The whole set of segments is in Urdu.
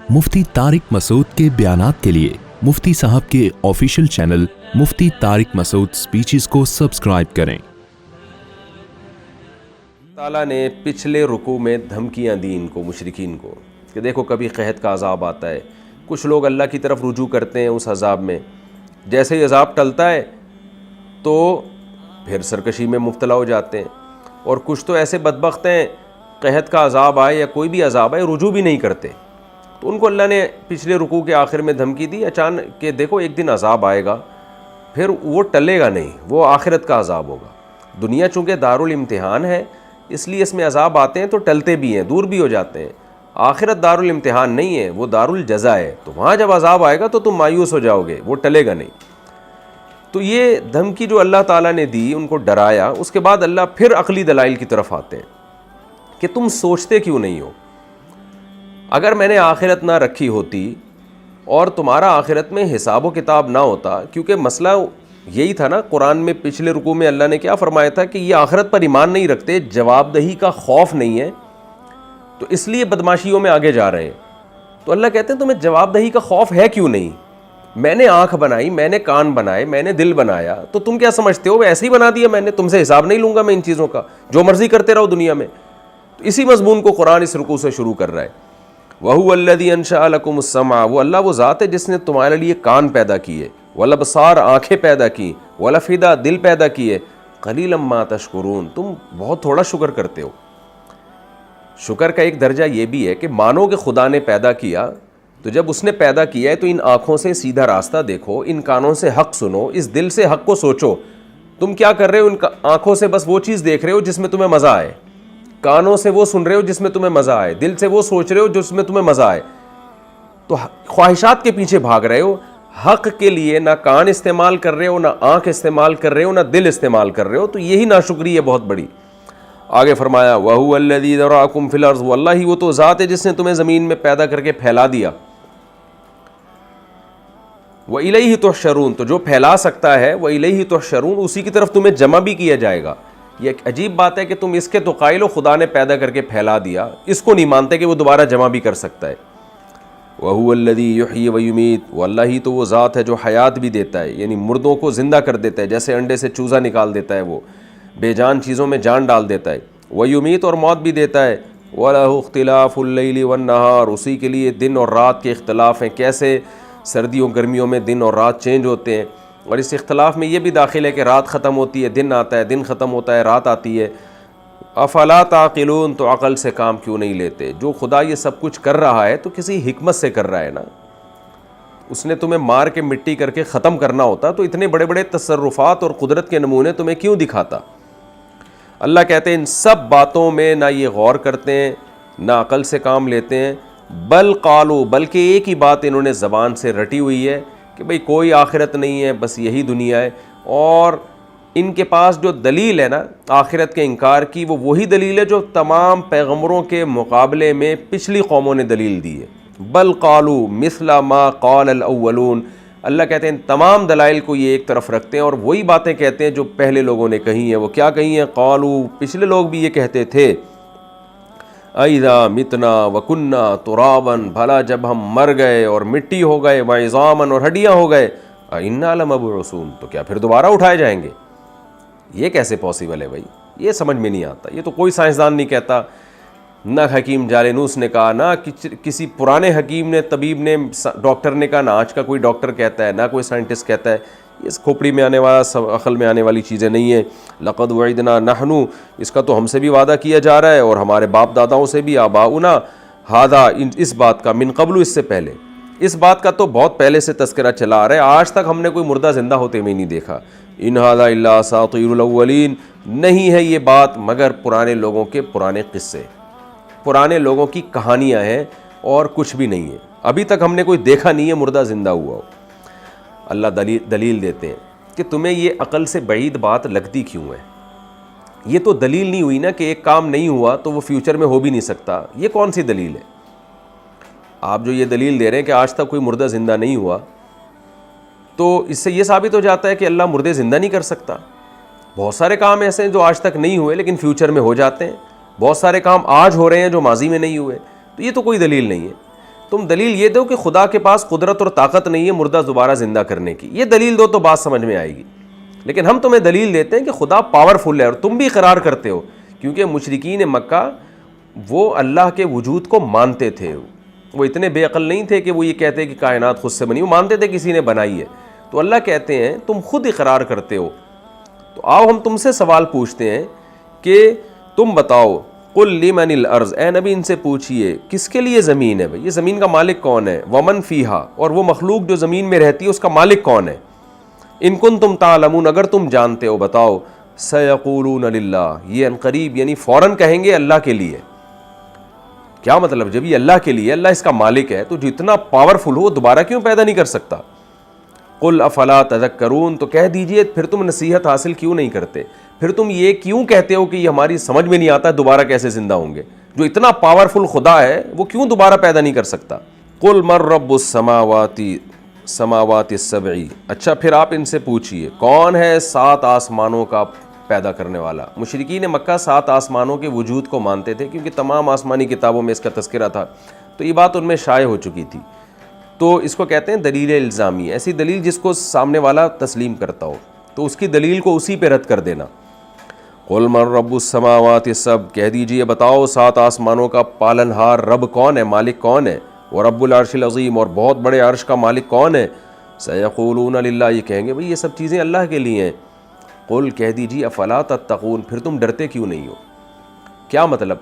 مفتی طارق مسعود کے بیانات کے لیے مفتی صاحب کے آفیشیل چینل مفتی طارق مسعود سپیچز کو سبسکرائب کریں۔ تعالیٰ نے پچھلے رکوع میں دھمکیاں دیں ان کو، مشرکین کو، کہ دیکھو کبھی قحط کا عذاب آتا ہے، کچھ لوگ اللہ کی طرف رجوع کرتے ہیں اس عذاب میں، جیسے ہی عذاب ٹلتا ہے تو پھر سرکشی میں مبتلا ہو جاتے ہیں، اور کچھ تو ایسے بدبخت ہیں قحط کا عذاب آئے یا کوئی بھی عذاب آئے رجوع بھی نہیں کرتے۔ تو ان کو اللہ نے پچھلے رکوع کے آخر میں دھمکی دی اچانک کہ دیکھو ایک دن عذاب آئے گا، پھر وہ ٹلے گا نہیں، وہ آخرت کا عذاب ہوگا۔ دنیا چونکہ دارالامتحان ہے اس لیے اس میں عذاب آتے ہیں تو ٹلتے بھی ہیں، دور بھی ہو جاتے ہیں۔ آخرت دارالامتحان نہیں ہے، وہ دارالجزا ہے، تو وہاں جب عذاب آئے گا تو تم مایوس ہو جاؤ گے، وہ ٹلے گا نہیں۔ تو یہ دھمکی جو اللہ تعالیٰ نے دی، ان کو ڈرایا، اس کے بعد اللہ پھر عقلی دلائل کی طرف آتے ہیں کہ تم سوچتے کیوں نہیں ہو؟ اگر میں نے آخرت نہ رکھی ہوتی اور تمہارا آخرت میں حساب و کتاب نہ ہوتا، کیونکہ مسئلہ یہی تھا نا، قرآن میں پچھلے رکوع میں اللہ نے کیا فرمایا تھا کہ یہ آخرت پر ایمان نہیں رکھتے، جواب دہی کا خوف نہیں ہے، تو اس لیے بدماشیوں میں آگے جا رہے ہیں۔ تو اللہ کہتے ہیں تمہیں جواب دہی کا خوف ہے کیوں نہیں؟ میں نے آنکھ بنائی، میں نے کان بنائے، میں نے دل بنایا، تو تم کیا سمجھتے ہو ایسے ہی بنا دیا میں نے؟ تم سے حساب نہیں لوں گا میں ان چیزوں کا، جو مرضی کرتے رہو دنیا میں۔ تو اسی مضمون کو قرآن اس رکوع سے شروع کر رہا ہے۔ وَهُوَ الَّذِي أَنشَأَ لَكُمُ السَّمْعَ، وہ ذات ہے جس نے تمہارے لیے کان پیدا کیے، وَالْأَبْصَارَ آنکھیں پیدا کی، وَالْأَفْئِدَةَ دل پیدا کیے، قَلِيلًا مَا تَشْكُرُونَ تم بہت تھوڑا شکر کرتے ہو۔ شکر کا ایک درجہ یہ بھی ہے کہ مانو کہ خدا نے پیدا کیا، تو جب اس نے پیدا کیا ہے تو ان آنکھوں سے سیدھا راستہ دیکھو، ان کانوں سے حق سنو، اس دل سے حق کو سوچو۔ تم کیا کر رہے ہو؟ ان آنکھوں سے بس وہ چیز دیکھ رہے ہو جس میں تمہیں مزہ آئے، کانوں سے وہ سن رہے ہو جس میں تمہیں مزہ آئے، دل سے وہ سوچ رہے ہو جس میں تمہیں مزہ آئے، تو خواہشات کے پیچھے بھاگ رہے ہو۔ حق کے لیے نہ کان استعمال کر رہے ہو، نہ آنکھ استعمال کر رہے ہو، نہ دل استعمال کر رہے ہو، تو یہی ناشکری ہے بہت بڑی۔ آگے فرمایا وَهُوَ الَّذِي ذَرَأَكُمْ فِي الْأَرْضِ، واللہ وہ تو ذات ہے جس نے تمہیں زمین میں پیدا کر کے پھیلا دیا۔ وَإِلَيْهِ تُحْشَرُونَ، تو جو پھیلا سکتا ہے وَإِلَيْهِ تُحْشَرُونَ، اسی کی طرف تمہیں جمع بھی کیا جائے گا۔ یہ ایک عجیب بات ہے کہ تم اس کے تو قائل ہو خدا نے پیدا کر کے پھیلا دیا، اس کو نہیں مانتے کہ وہ دوبارہ جمع بھی کر سکتا ہے۔ وَهُوَ الَّذِي يُحْيِي وَيُمِيتُ، واللہ ہی تو وہ ذات ہے جو حیات بھی دیتا ہے، یعنی مردوں کو زندہ کر دیتا ہے، جیسے انڈے سے چوزا نکال دیتا ہے، وہ بے جان چیزوں میں جان ڈال دیتا ہے۔ وَيُمِيتُ، اور موت بھی دیتا ہے۔ وَلَهُ اخْتِلَافُ اللَّيْلِ وَالنَّهَارِ، اسی کے لیے دن اور رات کے اختلاف ہیں، کیسے سردیوں گرمیوں میں دن اور رات چینج ہوتے ہیں، اور اس اختلاف میں یہ بھی داخل ہے کہ رات ختم ہوتی ہے دن آتا ہے، دن ختم ہوتا ہے رات آتی ہے۔ افلا تعقلون، تو عقل سے کام کیوں نہیں لیتے؟ جو خدا یہ سب کچھ کر رہا ہے تو کسی حکمت سے کر رہا ہے نا۔ اس نے تمہیں مار کے مٹی کر کے ختم کرنا ہوتا تو اتنے بڑے بڑے تصرفات اور قدرت کے نمونے تمہیں کیوں دکھاتا؟ اللہ کہتے ہیں ان سب باتوں میں نہ یہ غور کرتے ہیں، نہ عقل سے کام لیتے ہیں، بل قالو، بلکہ ایک ہی بات انہوں نے زبان سے رٹی ہوئی ہے کہ بھئی کوئی آخرت نہیں ہے، بس یہی دنیا ہے۔ اور ان کے پاس جو دلیل ہے نا آخرت کے انکار کی، وہ وہی دلیل ہے جو تمام پیغمبروں کے مقابلے میں پچھلی قوموں نے دلیل دی ہے۔ بل قالو مثل ما قال الاولون، اللہ کہتے ہیں تمام دلائل کو یہ ایک طرف رکھتے ہیں اور وہی باتیں کہتے ہیں جو پہلے لوگوں نے کہی ہیں۔ وہ کیا کہی ہیں؟ قالو، پچھلے لوگ بھی یہ کہتے تھے، اَإِذَا مِتْنَا وَكُنَّا تُرَابًا، بھلا جب ہم مر گئے اور مٹی ہو گئے، وَعِظَامًا، اور ہڈیاں ہو گئے، أَإِنَّا لَمَبْعُوثُونَ، تو کیا پھر دوبارہ اٹھائے جائیں گے؟ یہ کیسے پاسبل ہے بھائی؟ یہ سمجھ میں نہیں آتا، یہ تو کوئی سائنسدان نہیں کہتا، نہ حکیم جالینوس نے کہا، نہ کسی پرانے حکیم نے، طبیب نے، ڈاکٹر نے کہا، نہ آج کا کوئی ڈاکٹر کہتا ہے، نہ کوئی سائنٹسٹ کہتا ہے۔ اس کھوپڑی میں آنے والا، عقل میں آنے والی چیزیں نہیں ہیں۔ لقد وعدنا نحن، اس کا تو ہم سے بھی وعدہ کیا جا رہا ہے اور ہمارے باپ داداؤں سے بھی، آباؤنا ھذا، اس بات کا، من قبل، اس سے پہلے، اس بات کا تو بہت پہلے سے تذکرہ چلا آ رہا ہے، آج تک ہم نے کوئی مردہ زندہ ہوتے ہوئے نہیں دیکھا۔ ان ھذا الا اساطیر الاولین، نہیں ہے یہ بات مگر پرانے لوگوں کے پرانے قصے، پرانے لوگوں کی کہانیاں ہیں اور کچھ بھی نہیں ہے۔ ابھی تک ہم نے کوئی دیکھا نہیں ہے مردہ زندہ ہوا ہو۔ اللہ دلیل دیتے ہیں کہ تمہیں یہ عقل سے بعید بات لگتی کیوں ہے؟ یہ تو دلیل نہیں ہوئی نا کہ ایک کام نہیں ہوا تو وہ فیوچر میں ہو بھی نہیں سکتا، یہ کون سی دلیل ہے؟ آپ جو یہ دلیل دے رہے ہیں کہ آج تک کوئی مردہ زندہ نہیں ہوا، تو اس سے یہ ثابت ہو جاتا ہے کہ اللہ مردے زندہ نہیں کر سکتا۔ بہت سارے کام ایسے ہیں جو آج تک نہیں ہوئے لیکن فیوچر میں ہو جاتے ہیں، بہت سارے کام آج ہو رہے ہیں جو ماضی میں نہیں ہوئے، تو یہ تو کوئی دلیل نہیں ہے۔ تم دلیل یہ دو کہ خدا کے پاس قدرت اور طاقت نہیں ہے مردہ دوبارہ زندہ کرنے کی، یہ دلیل دو تو بات سمجھ میں آئے گی. لیکن ہم تمہیں دلیل دیتے ہیں کہ خدا پاورفل ہے، اور تم بھی اقرار کرتے ہو، کیونکہ مشرکین مکہ وہ اللہ کے وجود کو مانتے تھے. وہ اتنے بے عقل نہیں تھے کہ وہ یہ کہتے کہ کائنات خود سے بنی، وہ مانتے تھے کسی نے بنائی ہے. تو اللہ کہتے ہیں تم خود اقرار کرتے ہو، تو آؤ ہم تم سے سوال پوچھتے ہیں کہ تم بتاؤ. قل لمن الارض، اے نبی ان سے پوچھئے کس کے لیے زمین ہے، یہ زمین کا مالک کون ہے؟ ومن فیہا، اور وہ مخلوق جو زمین میں رہتی ہے اس کا مالک کون ہے؟ ان کنتم تعلمون، اگر تم جانتے ہو بتاؤ. سیقولون للہ، یہ عنقریب یعنی فوراً کہیں گے اللہ کے لیے. کیا مطلب؟ جب یہ اللہ کے لیے، اللہ اس کا مالک ہے، تو جو اتنا پاورفل ہو وہ دوبارہ کیوں پیدا نہیں کر سکتا؟ قل افلا تذکرون، تو کہہ دیجئے پھر تم نصیحت حاصل کیوں نہیں کرتے؟ پھر تم یہ کیوں کہتے ہو کہ یہ ہماری سمجھ میں نہیں آتا دوبارہ کیسے زندہ ہوں گے؟ جو اتنا پاورفل خدا ہے وہ کیوں دوبارہ پیدا نہیں کر سکتا؟ قل من رب السماوات السبع، اچھا پھر آپ ان سے پوچھئے کون ہے 7 آسمانوں کا پیدا کرنے والا؟ مشرکین مکہ 7 آسمانوں کے وجود کو مانتے تھے، کیونکہ تمام آسمانی کتابوں میں اس کا تذکرہ تھا، تو یہ بات ان میں شائع ہو چکی تھی. تو اس کو کہتے ہیں دلیل الزامی، ایسی دلیل جس کو سامنے والا تسلیم کرتا ہو تو اس کی دلیل کو اسی پہ رد کر دینا. قل من رب السماوات السبع، کہہ دیجئے بتاؤ 7 آسمانوں کا پالنہار رب کون ہے، مالک کون ہے؟ ورب العرش العظیم، اور بہت بڑے عرش کا مالک کون ہے؟ سیقولون للہ، یہ کہیں گے بھئی یہ سب چیزیں اللہ کے لیے ہیں. قل، کہہ دیجئے افلا تتقون، پھر تم ڈرتے کیوں نہیں ہو؟ کیا مطلب؟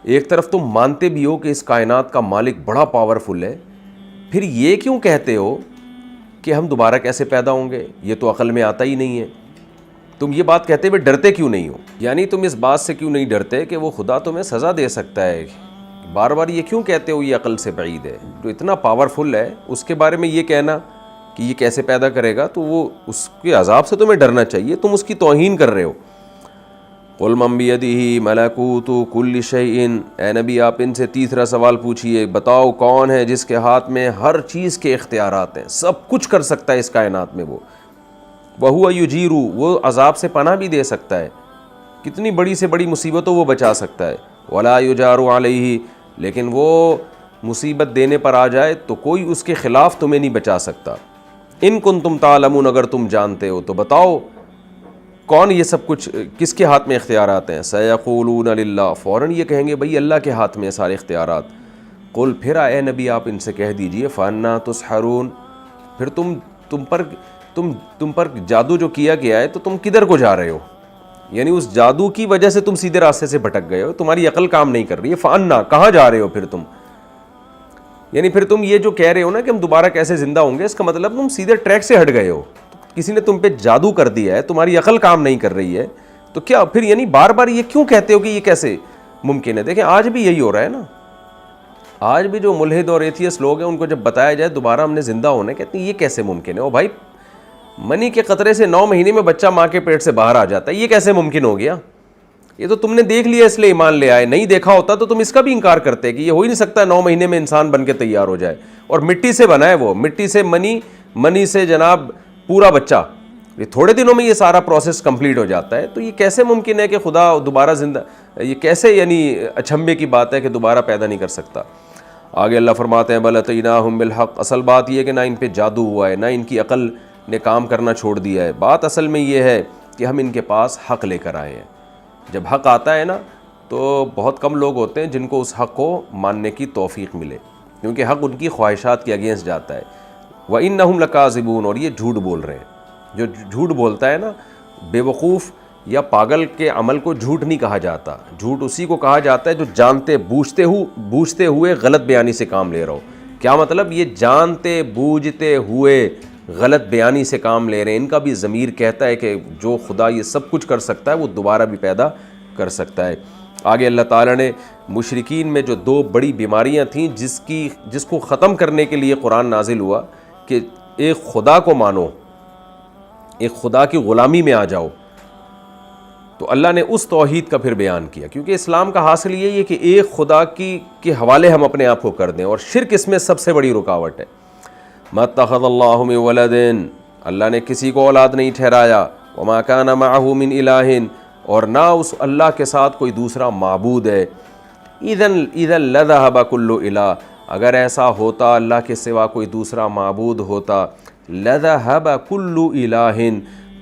ایک طرف تم مانتے بھی ہو کہ اس کائنات کا مالک بڑا پاورفل ہے، پھر یہ کیوں کہتے ہو کہ ہم دوبارہ کیسے پیدا ہوں گے؟ یہ تو عقل میں آتا ہی نہیں ہے. تم یہ بات کہتے ہوئے ڈرتے کیوں نہیں ہو؟ یعنی تم اس بات سے کیوں نہیں ڈرتے کہ وہ خدا تمہیں سزا دے سکتا ہے؟ بار بار یہ کیوں کہتے ہو یہ عقل سے بعید ہے؟ جو اتنا پاورفل ہے اس کے بارے میں یہ کہنا کہ یہ کیسے پیدا کرے گا، تو وہ اس کے عذاب سے تمہیں ڈرنا چاہیے، تم اس کی توہین کر رہے ہو. قل من بیدہ ملکوت کل شیء، اے نبی آپ ان سے تیسرا سوال پوچھئے بتاؤ کون ہے جس کے ہاتھ میں ہر چیز کے اختیارات ہیں، سب کچھ کر سکتا ہے اس کائنات میں وہ. وہو یجیر، وہ عذاب سے پناہ بھی دے سکتا ہے، کتنی بڑی سے بڑی مصیبتوں وہ بچا سکتا ہے. ولا یجار علیہ، لیکن وہ مصیبت دینے پر آ جائے تو کوئی اس کے خلاف تمہیں نہیں بچا سکتا. ان کنتم تعلمون، اگر تم جانتے ہو تو بتاؤ کون یہ سب کچھ، کس کے ہاتھ میں اختیارات ہیں؟ سیقولون للہ، فوراً یہ کہیں گے بھئی اللہ کے ہاتھ میں سارے اختیارات. قل، پھر اے نبی آپ ان سے کہہ دیجئے فانا تسحرون، پھر تم پر جادو جو کیا گیا ہے تو تم کدھر کو جا رہے ہو؟ یعنی اس جادو کی وجہ سے تم سیدھے راستے سے بھٹک گئے ہو، تمہاری عقل کام نہیں کر رہی ہے. فانا، کہاں جا رہے ہو پھر تم؟ یعنی پھر تم یہ جو کہہ رہے ہو نا کہ ہم دوبارہ کیسے زندہ ہوں گے، اس کا مطلب تم سیدھے ٹریک سے ہٹ گئے ہو، کسی نے تم پہ جادو کر دیا ہے، تمہاری عقل کام نہیں کر رہی ہے. تو کیا پھر یعنی بار بار یہ کیوں کہتے ہو کہ یہ کیسے ممکن ہے؟ دیکھیں آج بھی یہی ہو رہا ہے نا، آج بھی جو ملحد اور ایتھیسٹ لوگ ہیں ان کو جب بتایا جائے دوبارہ ہم نے زندہ ہونا ہے، کہتے ہیں یہ کیسے ممکن ہے؟ او بھائی، منی کے قطرے سے 9 مہینے میں بچہ ماں کے پیٹ سے باہر آ جاتا ہے، یہ کیسے ممکن ہو گیا؟ یہ تو تم نے دیکھ لیا اس لیے ایمان لے آئے، نہیں دیکھا ہوتا تو تم اس کا بھی انکار کرتے کہ یہ ہو ہی نہیں سکتا 9 مہینے میں انسان بن کے تیار ہو جائے. اور مٹی سے بنا ہے، وہ مٹی سے منی سے جناب پورا بچہ، یہ تھوڑے دنوں میں یہ سارا پروسیس کمپلیٹ ہو جاتا ہے. تو یہ کیسے ممکن ہے کہ خدا دوبارہ زندہ، یہ کیسے یعنی اچھمبے کی بات ہے کہ دوبارہ پیدا نہیں کر سکتا. آگے اللہ فرماتے ہیں بل اتیناہم بالحق، اصل بات یہ کہ نہ ان پہ جادو ہوا ہے، نہ ان کی عقل نے کام کرنا چھوڑ دیا ہے. بات اصل میں یہ ہے کہ ہم ان کے پاس حق لے کر آئے ہیں. جب حق آتا ہے نا تو بہت کم لوگ ہوتے ہیں جن کو اس حق کو ماننے کی توفیق ملے، کیونکہ حق ان کی خواہشات کے اگینسٹ جاتا ہے. وَإِنَّهُمْ لَكَاذِبُونَ، اور یہ جھوٹ بول رہے ہیں. جو جھوٹ بولتا ہے نا، بے وقوف یا پاگل کے عمل کو جھوٹ نہیں کہا جاتا. جھوٹ اسی کو کہا جاتا ہے جو جانتے بوجھتے ہوئے غلط بیانی سے کام لے رہا ہو. کیا مطلب؟ یہ جانتے بوجھتے ہوئے غلط بیانی سے کام لے رہے ہیں. ان کا بھی ضمیر کہتا ہے کہ جو خدا یہ سب کچھ کر سکتا ہے وہ دوبارہ بھی پیدا کر سکتا ہے. آگے اللہ تعالیٰ نے مشرکین میں جو 2 بڑی بیماریاں تھیں جس کو ختم کرنے کے لیے قرآن نازل ہوا کہ ایک خدا کو مانو، ایک خدا کی غلامی میں آ جاؤ، تو اللہ نے اس توحید کا پھر بیان کیا. کیونکہ اسلام کا حاصل یہی ہے کہ ایک خدا کے حوالے ہم اپنے آپ کو کر دیں، اور شرک اس میں سب سے بڑی رکاوٹ ہے. ما اتخذ اللہ من ولد، اللہ نے کسی کو اولاد نہیں ٹھہرایا. وما کان معہ من الہ، اور نہ اس اللہ کے ساتھ کوئی دوسرا معبود ہے. اذن لذہب کل الہ، اگر ایسا ہوتا اللہ کے سوا کوئی دوسرا معبود ہوتا لذهب كل الہ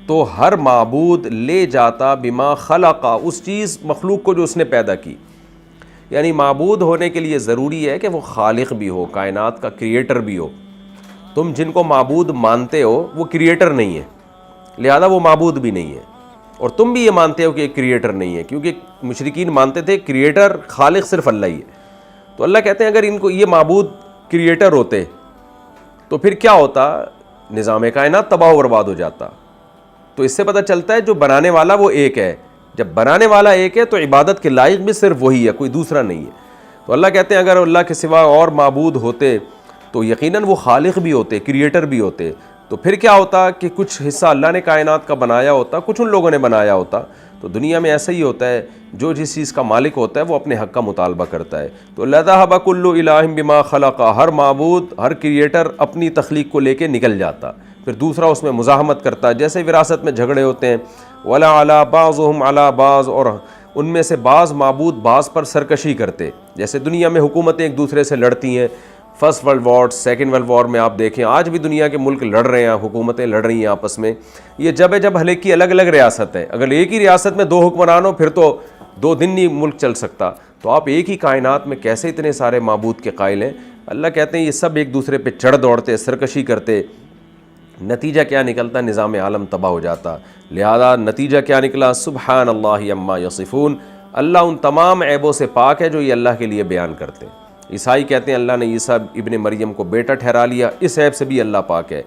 تو ہر معبود لے جاتا بما خلق اس چیز مخلوق کو جو اس نے پیدا کی. یعنی معبود ہونے کے لیے ضروری ہے کہ وہ خالق بھی ہو, کائنات کا کریٹر بھی ہو. تم جن کو معبود مانتے ہو وہ کریٹر نہیں ہے, لہذا وہ معبود بھی نہیں ہے. اور تم بھی یہ مانتے ہو کہ یہ کریٹر نہیں ہے, کیونکہ مشرکین مانتے تھے کریٹر خالق صرف اللہ ہی ہے. تو اللہ کہتے ہیں اگر ان کو یہ معبود کریٹر ہوتے تو پھر کیا ہوتا, نظام کائنات تباہ و برباد ہو جاتا. تو اس سے پتہ چلتا ہے جو بنانے والا وہ ایک ہے. جب بنانے والا ایک ہے تو عبادت کے لائق بھی صرف وہی ہے, کوئی دوسرا نہیں ہے. تو اللہ کہتے ہیں اگر اللہ کے سوا اور معبود ہوتے تو یقیناً وہ خالق بھی ہوتے, کریٹر بھی ہوتے. تو پھر کیا ہوتا کہ کچھ حصہ اللہ نے کائنات کا بنایا ہوتا, کچھ ان لوگوں نے بنایا ہوتا. تو دنیا میں ایسا ہی ہوتا ہے, جو جس چیز کا مالک ہوتا ہے وہ اپنے حق کا مطالبہ کرتا ہے. تو لذهب كل الہ بما خلق, ہر معبود ہر کریٹر اپنی تخلیق کو لے کے نکل جاتا, پھر دوسرا اس میں مزاحمت کرتا ہے. جیسے وراثت میں جھگڑے ہوتے ہیں, ولا علی بعضهم علی بعض, اور ان میں سے بعض معبود بعض پر سرکشی کرتے. جیسے دنیا میں حکومتیں ایک دوسرے سے لڑتی ہیں, first world war, second world war میں آپ دیکھیں آج بھی دنیا کے ملک لڑ رہے ہیں, حکومتیں لڑ رہی ہیں آپس میں. یہ جب حلق کی الگ الگ ریاست ہے, اگر ایک ہی ریاست میں دو حکمران ہو پھر تو 2 دن نہیں ملک چل سکتا. تو آپ ایک ہی کائنات میں کیسے اتنے سارے معبود کے قائل ہیں؟ اللہ کہتے ہیں یہ سب ایک دوسرے پہ چڑھ دوڑتے, سرکشی کرتے. نتیجہ کیا نکلتا؟ نظام عالم تباہ ہو جاتا. لہذا نتیجہ کیا نکلا؟ سبحان اللہ عما یصفون, اللہ ان تمام عیبوں سے پاک ہے جو یہ اللہ کے لیے بیان کرتے ہیں. عیسائی کہتے ہیں اللہ نے عیسیٰ ابن مریم کو بیٹا ٹھہرا لیا, اس عیب سے بھی اللہ پاک ہے.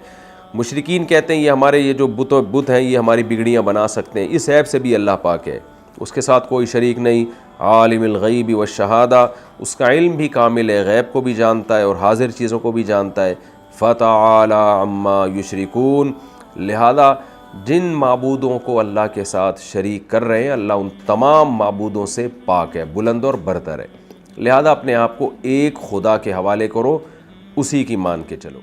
مشرکین کہتے ہیں یہ ہمارے یہ جو بت ہیں یہ ہماری بگڑیاں بنا سکتے ہیں, اس عیب سے بھی اللہ پاک ہے, اس کے ساتھ کوئی شریک نہیں. عالم الغیب والشہادہ, اس کا علم بھی کامل ہے, غیب کو بھی جانتا ہے اور حاضر چیزوں کو بھی جانتا ہے. فتعالی عما یشرکون, لہذا جن معبودوں کو اللہ کے ساتھ شریک کر رہے ہیں اللہ ان تمام معبودوں سے پاک ہے, بلند اور برتر ہے. لہذا اپنے آپ کو ایک خدا کے حوالے کرو, اسی کی مان کے چلو.